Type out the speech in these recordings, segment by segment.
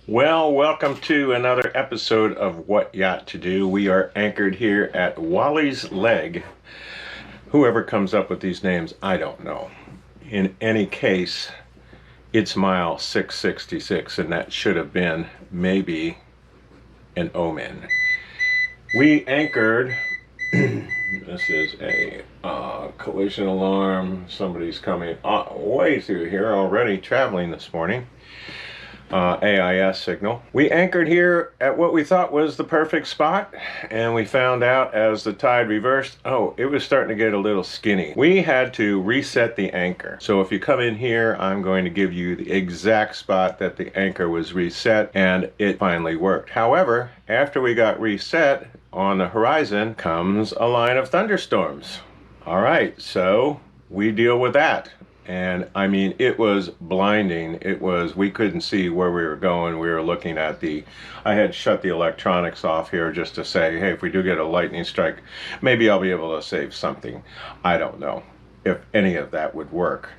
Well, welcome to another episode of What Yacht To Do. We are anchored here at Wally's Leg. Whoever comes up with these names, I don't know. In any case, it's mile 666, and that should have been maybe an omen. We anchored. This is a collision alarm. Somebody's coming way through here already, traveling this morning. AIS signal. We anchored here at what we thought was the perfect spot, and we found out as the tide reversed, it was starting to get a little skinny. We had to reset the anchor. So if you come in here, I'm going to give you the exact spot that the anchor was reset, and it finally worked. However, after we got reset, on the horizon comes a line of thunderstorms. All right, so we deal with that. And I mean, it was blinding. We couldn't see where we were going. We were looking at I had shut the electronics off here just to say, hey, if we do get a lightning strike, maybe I'll be able to save something. I don't know if any of that would work.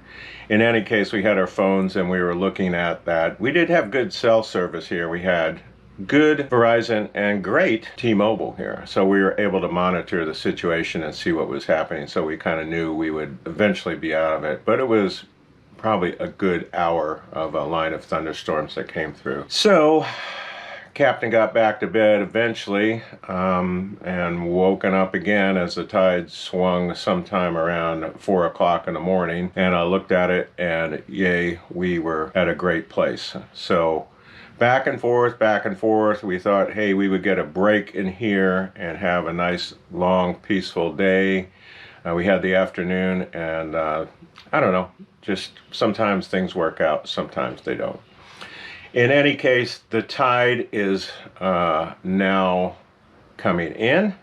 In any case, we had our phones and we were looking at that. We did have good cell service here. We had good Verizon and great T-Mobile here, so we were able to monitor the situation and see what was happening, so we kind of knew we would eventually be out of it. But it was probably a good hour of a line of thunderstorms that came through. So Captain got back to bed eventually, and woken up again as the tide swung sometime around 4 o'clock in the morning, and I looked at it and yay, we were at a great place. So back and forth. We thought, hey, we would get a break in here and have a nice, long, peaceful day. We had the afternoon, and I don't know, just sometimes things work out, sometimes they don't. In any case, the tide is now coming in.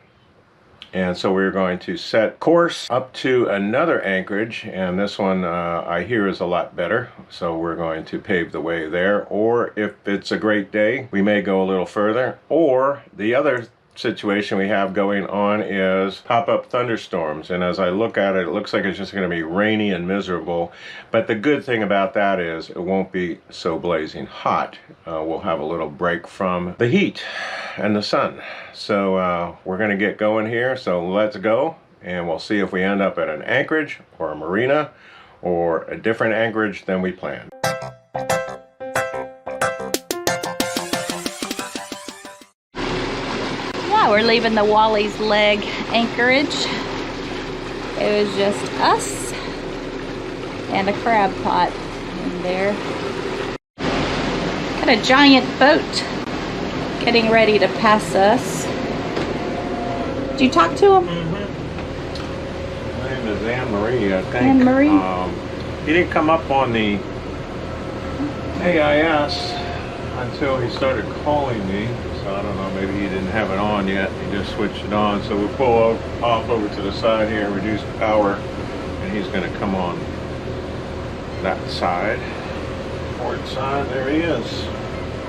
And so we're going to set course up to another anchorage, and this one I hear is a lot better. So we're going to pave the way there, or if it's a great day, we may go a little further. Or the other situation we have going on is pop-up thunderstorms, and as I look at it, it looks like it's just going to be rainy and miserable. But the good thing about that is it won't be so blazing hot. We'll have a little break from the heat and the sun. So we're going to get going here, so let's go, and we'll see if we end up at an anchorage or a marina or a different anchorage than we planned. We're leaving the Wally's Leg anchorage. It was just us and a crab pot in there. Got a giant boat getting ready to pass us. Did you talk to him? Mm-hmm. His name is Anne-Marie, I think. Anne-Marie? He didn't come up on the AIS until he started calling me. I don't know, maybe he didn't have it on yet. He just switched it on. So we'll pull off over to the side here, reduce power, and he's going to come on that side. Port side, there he is.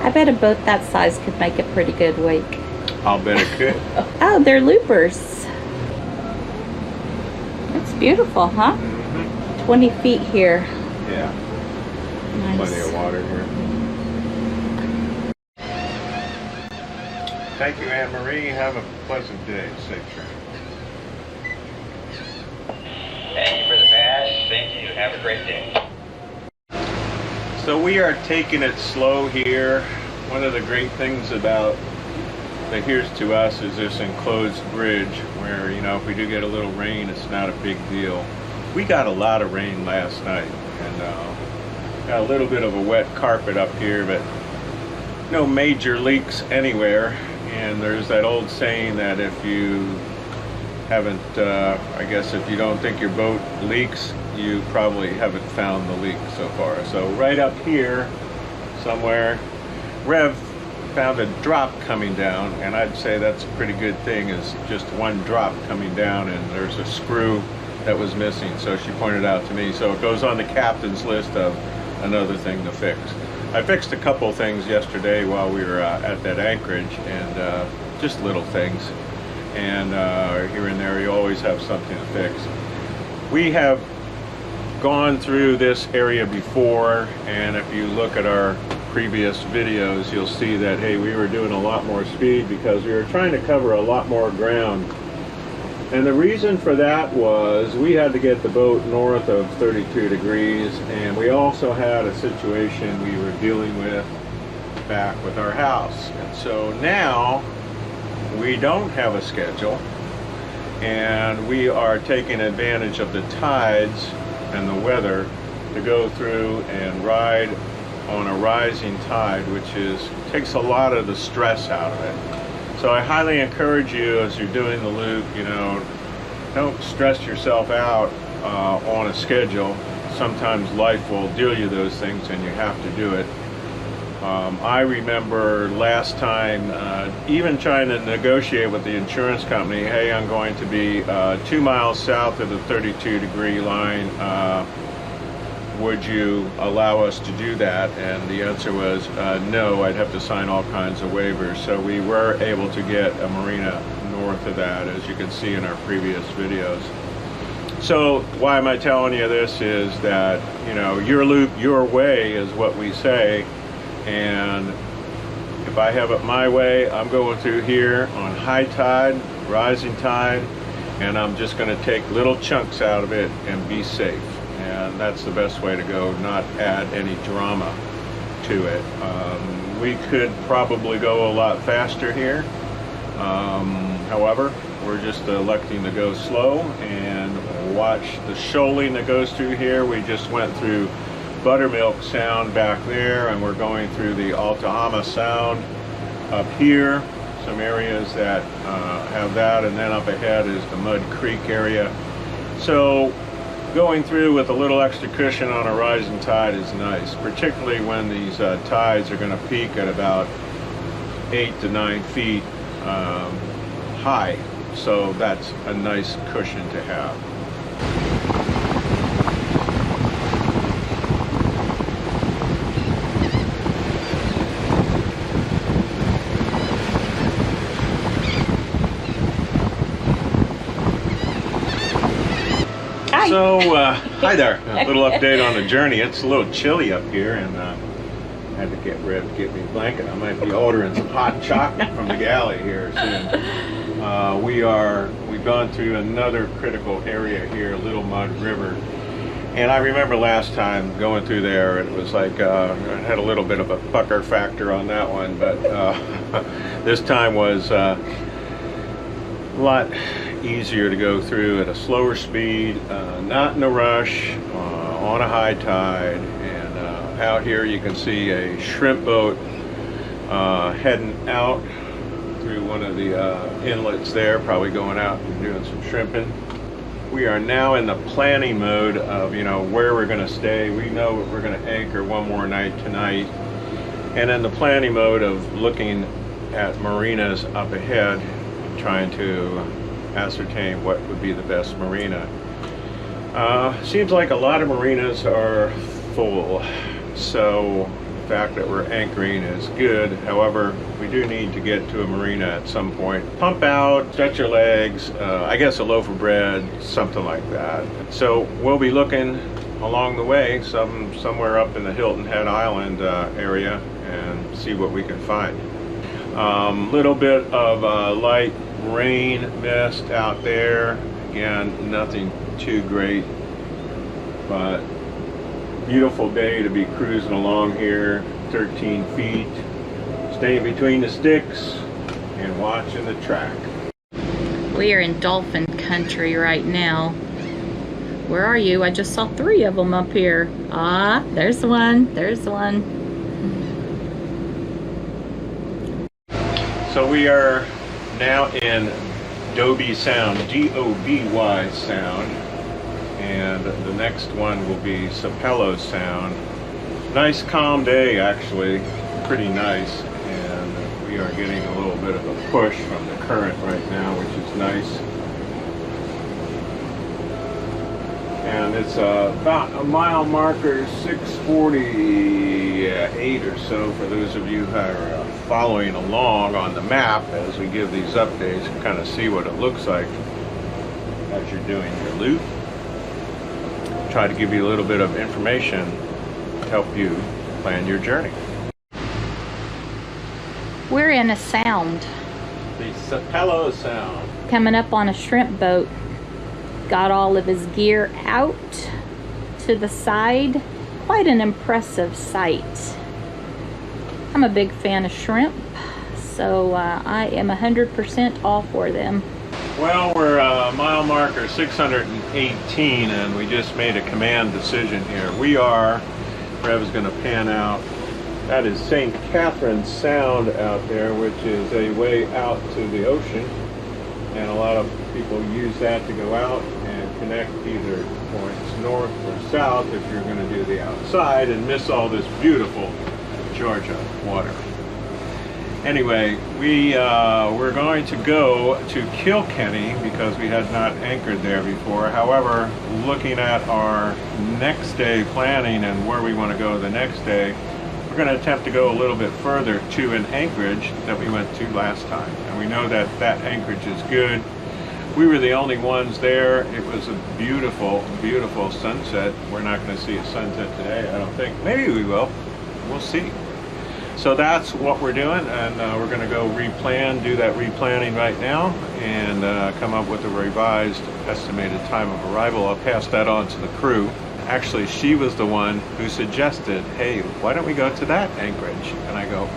I bet a boat that size could make a pretty good wake. I'll bet it could. Oh, they're loopers. It's beautiful, huh? Mm-hmm. 20 feet here. Yeah. Nice. Plenty of water here. Thank you, Anne-Marie. Have a pleasant day. Safe trip. Thank you for the pass. Thank you. Have a great day. So we are taking it slow here. One of the great things about the Here's to Us is this enclosed bridge where, you know, if we do get a little rain, it's not a big deal. We got a lot of rain last night, and got a little bit of a wet carpet up here, but no major leaks anywhere. And there's that old saying that if you haven't, I guess if you don't think your boat leaks, you probably haven't found the leak so far. So right up here somewhere, Rev found a drop coming down, and I'd say that's a pretty good thing, is just one drop coming down, and there's a screw that was missing, so she pointed out to me. So it goes on the captain's list of another thing to fix. I fixed a couple things yesterday while we were at that anchorage, and just little things, and here and there you always have something to fix. We have gone through this area before, and if you look at our previous videos, you'll see that, hey, we were doing a lot more speed because we were trying to cover a lot more ground. And the reason for that was we had to get the boat north of 32 degrees, and we also had a situation we were dealing with back with our house. And so now we don't have a schedule, and we are taking advantage of the tides and the weather to go through and ride on a rising tide, which takes a lot of the stress out of it. So I highly encourage you, as you're doing the loop, you know, don't stress yourself out on a schedule. Sometimes life will deal you those things and you have to do it. I remember last time even trying to negotiate with the insurance company, hey, I'm going to be 2 miles south of the 32 degree line. Would you allow us to do that? And the answer was no, I'd have to sign all kinds of waivers. So we were able to get a marina north of that, as you can see in our previous videos. So why am I telling you this is that, you know, your loop, your way is what we say. And if I have it my way, I'm going through here on high tide, rising tide, and I'm just going to take little chunks out of it and be safe. And that's the best way to go, not add any drama to it. We could probably go a lot faster here. However, we're just electing to go slow and watch the shoaling that goes through here. We just went through Buttermilk Sound back there, and we're going through the Altahama Sound up here. Some areas that have that, and then up ahead is the Mud Creek area. So going through with a little extra cushion on a rising tide is nice, particularly when these tides are going to peak at about 8 to 9 feet high. So that's a nice cushion to have. So, hi there. A little update on the journey. It's a little chilly up here, and I had to get Rev to get me a blanket. I might be ordering some hot chocolate from the galley here soon. We've gone through another critical area here, Little Mud River. And I remember last time going through there, it was like, I had a little bit of a pucker factor on that one, but this time was a lot easier to go through at a slower speed, not in a rush, on a high tide. And out here you can see a shrimp boat heading out through one of the inlets there, probably going out and doing some shrimping. We are now in the planning mode of, you know, where we're going to stay. We know we're going to anchor one more night tonight, and in the planning mode of looking at marinas up ahead, trying to ascertain what would be the best marina. Seems like a lot of marinas are full, so the fact that we're anchoring is good. However, we do need to get to a marina at some point. Pump out, stretch your legs, I guess a loaf of bread, something like that. So we'll be looking along the way somewhere up in the Hilton Head Island area and see what we can find. Little bit of light rain mist out there. Again, nothing too great, but beautiful day to be cruising along here. 13 feet, staying between the sticks and watching the track. We are in dolphin country right now. Where are you? I just saw 3 of them up here. Ah, there's one. There's one. So we are now in Dobie Sound, D-O-B-Y Sound, and the next one will be Sapelo Sound. Nice calm day, actually, pretty nice, and we are getting a little bit of a push from the current right now, which is nice. And it's about a mile marker, 6:48 or so, for those of you who are following along on the map as we give these updates. You can kind of see what it looks like as you're doing your loop. Try to give you a little bit of information to help you plan your journey. We're in a sound. The Savannah Sound. Coming up on a shrimp boat. Got all of his gear out to the side. Quite an impressive sight. I'm a big fan of shrimp, so I am 100% all for them. Well, we're mile marker 618, and we just made a command decision here. We are, Rev is going to pan out, that is St. Catherine's Sound out there, which is a way out to the ocean. And a lot of people use that to go out and connect either points north or south if you're going to do the outside and miss all this beautiful Georgia water. Anyway, we're going to go to Kilkenny because we had not anchored there before. However, looking at our next day planning and where we want to go the next day, we're going to attempt to go a little bit further to an anchorage that we went to last time. And we know that that anchorage is good. We were the only ones there. It was a beautiful, beautiful sunset. We're not going to see a sunset today, I don't think. Maybe we will. We'll see. So that's what we're doing, and we're going to go replan, do that replanning right now, and come up with a revised estimated time of arrival. I'll pass that on to the crew. Actually, she was the one who suggested, hey, why don't we go to that anchorage? And I go,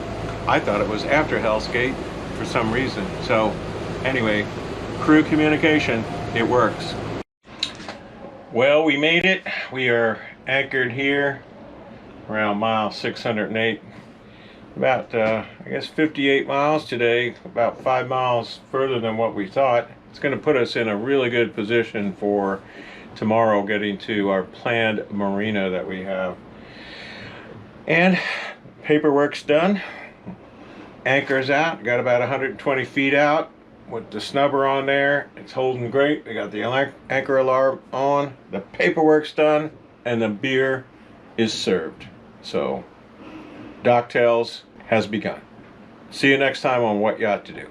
I thought it was after Hell's Gate for some reason. So anyway, crew communication, it works. Well, we made it. We are anchored here around mile 608. About, I guess 58 miles today, about 5 miles further than what we thought. It's going to put us in a really good position for tomorrow getting to our planned marina that we have. And paperwork's done. Anchor's out. Got about 120 feet out with the snubber on there. It's holding great. We got the anchor alarm on. The paperwork's done. And the beer is served. So Docktails has begun. See you next time on What Yacht To Do.